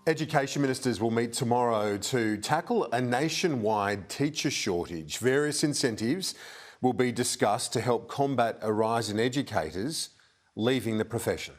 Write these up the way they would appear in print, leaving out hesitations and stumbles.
Education ministers will meet tomorrow to tackle a nationwide teacher shortage. Various incentives will be discussed to help combat a rise in educators leaving the profession.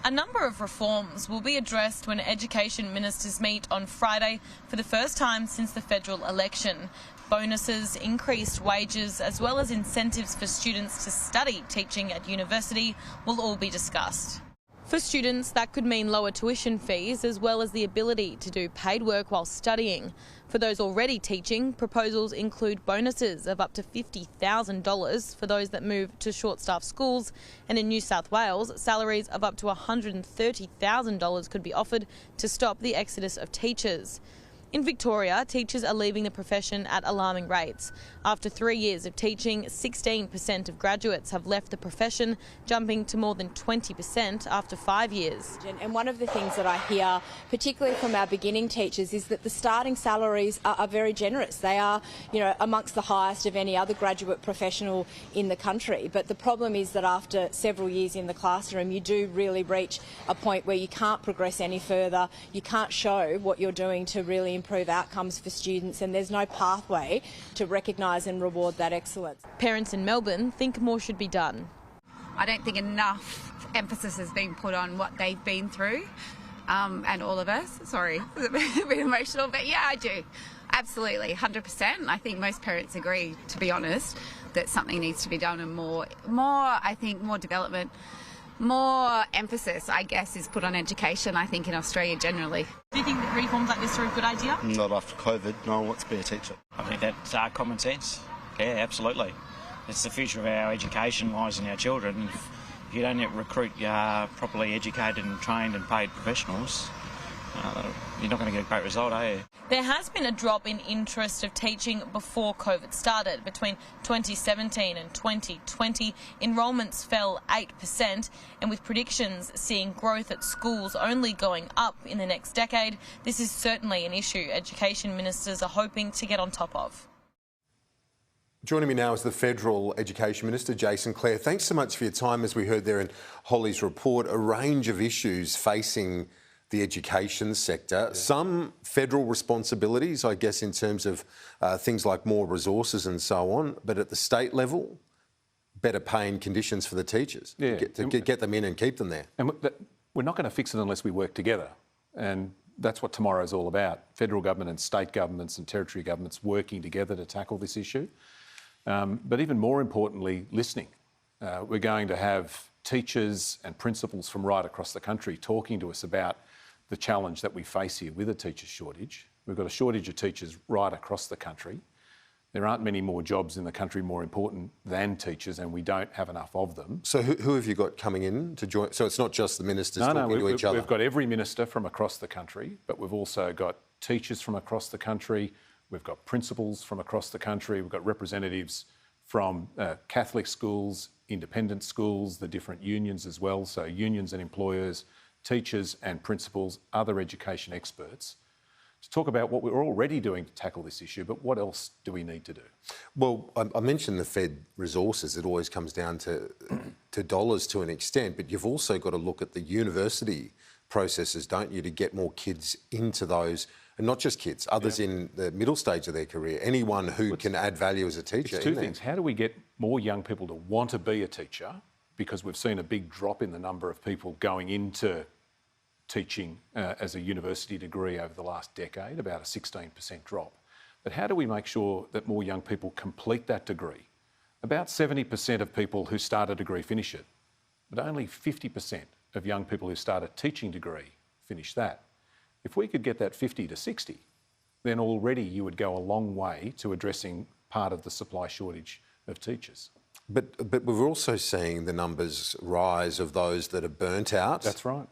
A number of reforms will be addressed when education ministers meet on Friday for the first time since the federal election. Bonuses, increased wages, as well as incentives for students to study teaching at university will all be discussed. For students, that could mean lower tuition fees as well as the ability to do paid work while studying. For those already teaching, proposals include bonuses of up to $50,000 for those that move to short-staffed schools, and in New South Wales, salaries of up to $130,000 could be offered to stop the exodus of teachers. In Victoria, teachers are leaving the profession at alarming rates. After 3 years of teaching, 16% of graduates have left the profession, jumping to more than 20% after 5 years. And one of the things that I hear, particularly from our beginning teachers, is that the starting salaries are very generous. They are, amongst the highest of any other graduate professional in the country. But the problem is that after several years in the classroom, you do really reach a point where you can't progress any further. You can't show what you're doing to really improve outcomes for students, and there's no pathway to recognise and reward that excellence. Parents in Melbourne think more should be done. I don't think enough emphasis has been put on what they've been through, and all of us. Sorry, it's a bit emotional, but yeah, I do. Absolutely, 100%. I think most parents agree, to be honest, that something needs to be done, and more development, more emphasis, I guess, is put on education, I think, in Australia generally. Do you think that reforms like this are a good idea? Not after COVID. No one wants to be a teacher. I think that's common sense. Yeah, absolutely. It's the future of our education lies in our children. If you don't recruit properly educated and trained and paid professionals, you're not going to get a great result, are you? There has been a drop in interest of teaching before COVID started. Between 2017 and 2020, enrolments fell 8%, and with predictions seeing growth at schools only going up in the next decade, this is certainly an issue education ministers are hoping to get on top of. Joining me now is the Federal Education Minister, Jason Clare. Thanks so much for your time. As we heard there in Holly's report, a range of issues facing the education sector. Some federal responsibilities, I guess, in terms of things like more resources and so on, but at the state level, better paying conditions for the teachers to get them in and keep them there. And we're not going to fix it unless we work together. And that's what tomorrow's all about. Federal government and state governments and territory governments working together to tackle this issue. But even more importantly, listening. We're going to have teachers and principals from right across the country talking to us about the challenge that we face here with a teacher shortage. We've got a shortage of teachers right across the country. There aren't many more jobs in the country more important than teachers, and we don't have enough of them. So who have you got coming in to join? So it's not just the ministers talking to each other? We've got every minister from across the country, but we've also got teachers from across the country. We've got principals from across the country. We've got representatives from Catholic schools, independent schools, the different unions as well, so unions and employers, teachers and principals, other education experts, to talk about what we're already doing to tackle this issue, but what else do we need to do? Well, I mentioned the Fed resources. It always comes down to dollars to an extent, but you've also got to look at the university processes, don't you, to get more kids into those, and not just kids, others in the middle stage of their career, anyone who can add value as a teacher. It's two things. How do we get more young people to want to be a teacher? Because we've seen a big drop in the number of people going into teaching as a university degree over the last decade, about a 16% drop. But how do we make sure that more young people complete that degree? About 70% of people who start a degree finish it, but only 50% of young people who start a teaching degree finish that. If we could get that 50 to 60, then already you would go a long way to addressing part of the supply shortage of teachers. But we're also seeing the numbers rise of those that are burnt out. That's right.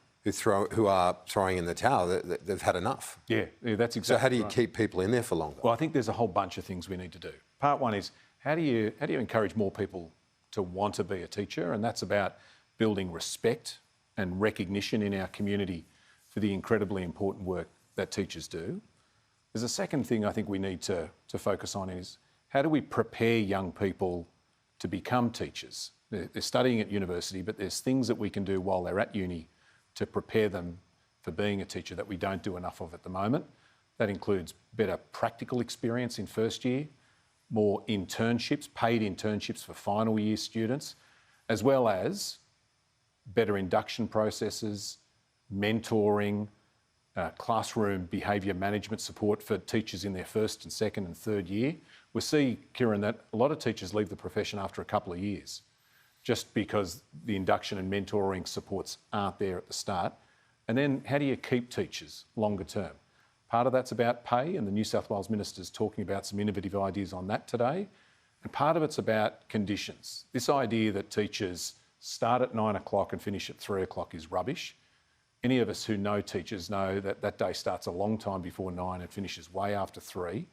Who are throwing in the towel. They've had enough. Yeah, that's exactly right. So how do you keep people in there for longer? Well, I think there's a whole bunch of things we need to do. Part one is how do you encourage more people to want to be a teacher? And that's about building respect and recognition in our community for the incredibly important work that teachers do. There's a second thing I think we need to focus on is how do we prepare young people to become teachers? They're studying at university, but there's things that we can do while they're at uni to prepare them for being a teacher that we don't do enough of at the moment. That includes better practical experience in first year, more internships, paid internships for final year students, as well as better induction processes, mentoring, classroom behaviour management support for teachers in their first and second and third year. We see, Kieran, that a lot of teachers leave the profession after a couple of years just because the induction and mentoring supports aren't there at the start. And then how do you keep teachers longer term? Part of that's about pay, and the New South Wales Minister's talking about some innovative ideas on that today. And part of it's about conditions. This idea that teachers start at 9 o'clock and finish at 3 o'clock is rubbish. Any of us who know teachers know that that day starts a long time before 9 and finishes way after 3.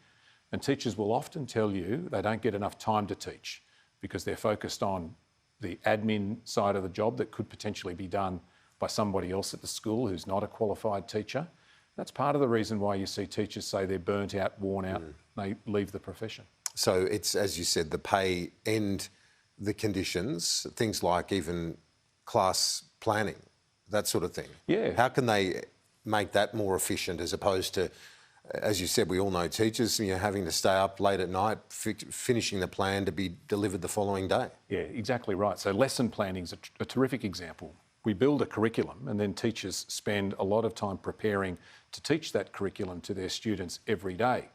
And teachers will often tell you they don't get enough time to teach because they're focused on the admin side of the job that could potentially be done by somebody else at the school who's not a qualified teacher. That's part of the reason why you see teachers say they're burnt out, worn out, they leave the profession. So it's, as you said, the pay and the conditions, things like even class planning, that sort of thing. Yeah. How can they make that more efficient as opposed to, as you said, we all know teachers, having to stay up late at night, finishing the plan to be delivered the following day? Yeah, exactly right. So lesson planning is a terrific example. We build a curriculum and then teachers spend a lot of time preparing to teach that curriculum to their students every day.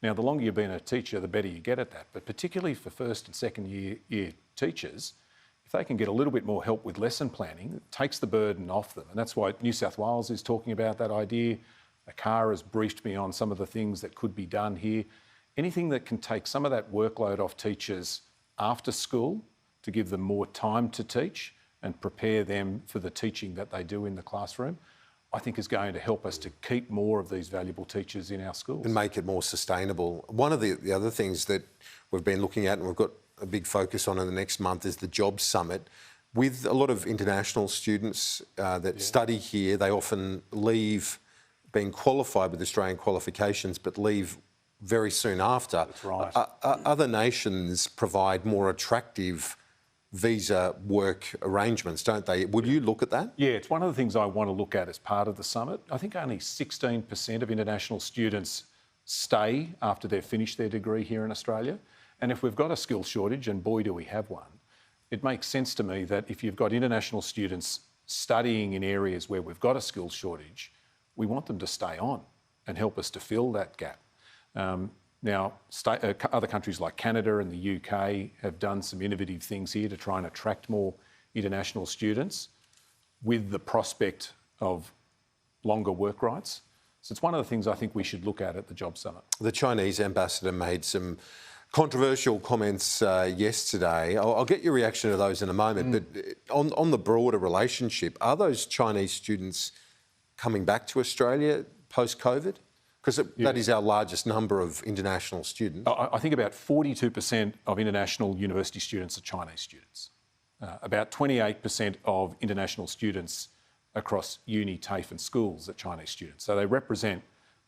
Now, the longer you've been a teacher, the better you get at that. But particularly for first and second year teachers, if they can get a little bit more help with lesson planning, it takes the burden off them. And that's why New South Wales is talking about that idea. ACAR has briefed me on some of the things that could be done here. Anything that can take some of that workload off teachers after school to give them more time to teach and prepare them for the teaching that they do in the classroom, I think is going to help us to keep more of these valuable teachers in our schools. And make it more sustainable. One of the other things that we've been looking at and we've got a big focus on in the next month is the Jobs Summit. With a lot of international students that study here, they often leave being qualified with Australian qualifications but leave very soon after. That's right. Other nations provide more attractive visa work arrangements, don't they? Will you look at that? Yeah, it's one of the things I want to look at as part of the summit. I think only 16% of international students stay after they've finished their degree here in Australia. And if we've got a skills shortage, and boy do we have one, it makes sense to me that if you've got international students studying in areas where we've got a skills shortage, we want them to stay on and help us to fill that gap. Now, other countries like Canada and the UK have done some innovative things here to try and attract more international students with the prospect of longer work rights. So it's one of the things I think we should look at the Job Summit. The Chinese ambassador made some controversial comments yesterday. I'll get your reaction to those in a moment, but on the broader relationship, are those Chinese students coming back to Australia post-COVID? Because that is our largest number of international students. I think about 42% of international university students are Chinese students. About 28% of international students across uni, TAFE and schools are Chinese students. So they represent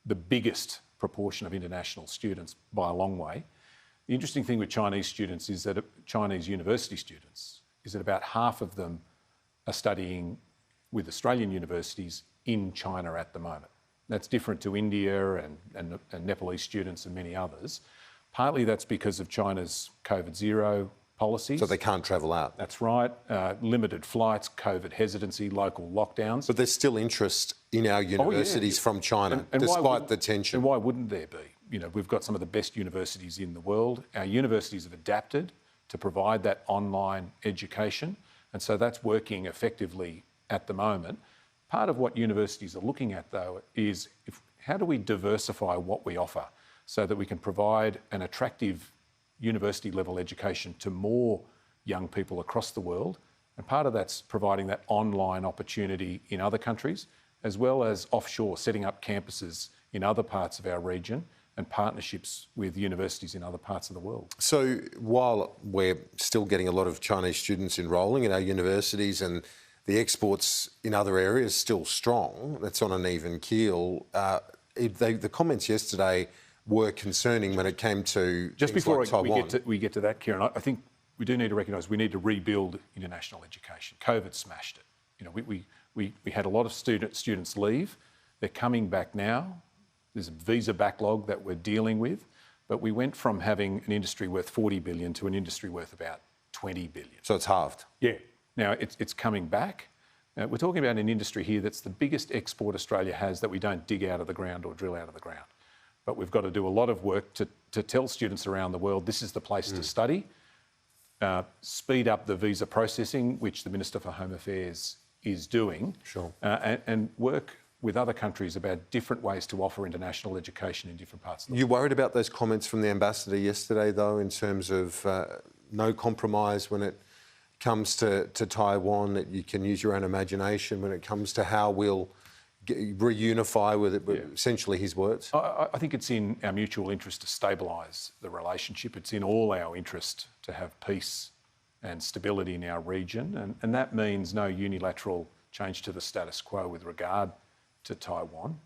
the biggest proportion of international students by a long way. The interesting thing with Chinese students is that Chinese university students is that about half of them are studying with Australian universities in China at the moment. That's different to India and Nepalese students and many others. Partly that's because of China's COVID zero policies. So they can't travel out. That's right. Limited flights, COVID hesitancy, local lockdowns. But there's still interest in our universities from China, despite the tension. And why wouldn't there be? We've got some of the best universities in the world. Our universities have adapted to provide that online education. And so that's working effectively at the moment. Part of what universities are looking at, though, is how do we diversify what we offer so that we can provide an attractive university-level education to more young people across the world? And part of that's providing that online opportunity in other countries, as well as offshore, setting up campuses in other parts of our region and partnerships with universities in other parts of the world. So while we're still getting a lot of Chinese students enrolling in our universities and the exports in other areas still strong, that's on an even keel. The comments yesterday were concerning when it came to just before like Taiwan. we get to that, Kieran. I think we do need to recognise we need to rebuild international education. COVID smashed it. We We had a lot of students leave. They're coming back now. There's a visa backlog that we're dealing with, but we went from having an industry worth 40 billion to an industry worth about 20 billion. So it's halved? Yeah. Now, it's coming back. We're talking about an industry here that's the biggest export Australia has that we don't dig out of the ground or drill out of the ground. But we've got to do a lot of work to tell students around the world this is the place to study, speed up the visa processing, which the Minister for Home Affairs is doing, sure. And work with other countries about different ways to offer international education in different parts of the world. You worried about those comments from the ambassador yesterday, though, in terms of no compromise when it comes to Taiwan, that you can use your own imagination when it comes to how we'll reunify with it, essentially his words? I think it's in our mutual interest to stabilise the relationship. It's in all our interest to have peace and stability in our region, and that means no unilateral change to the status quo with regard to Taiwan,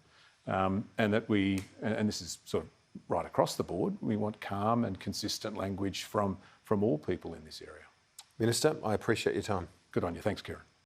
and that and this is sort of right across the board, we want calm and consistent language from all people in this area. Minister, I appreciate your time. Good on you. Thanks, Kieran.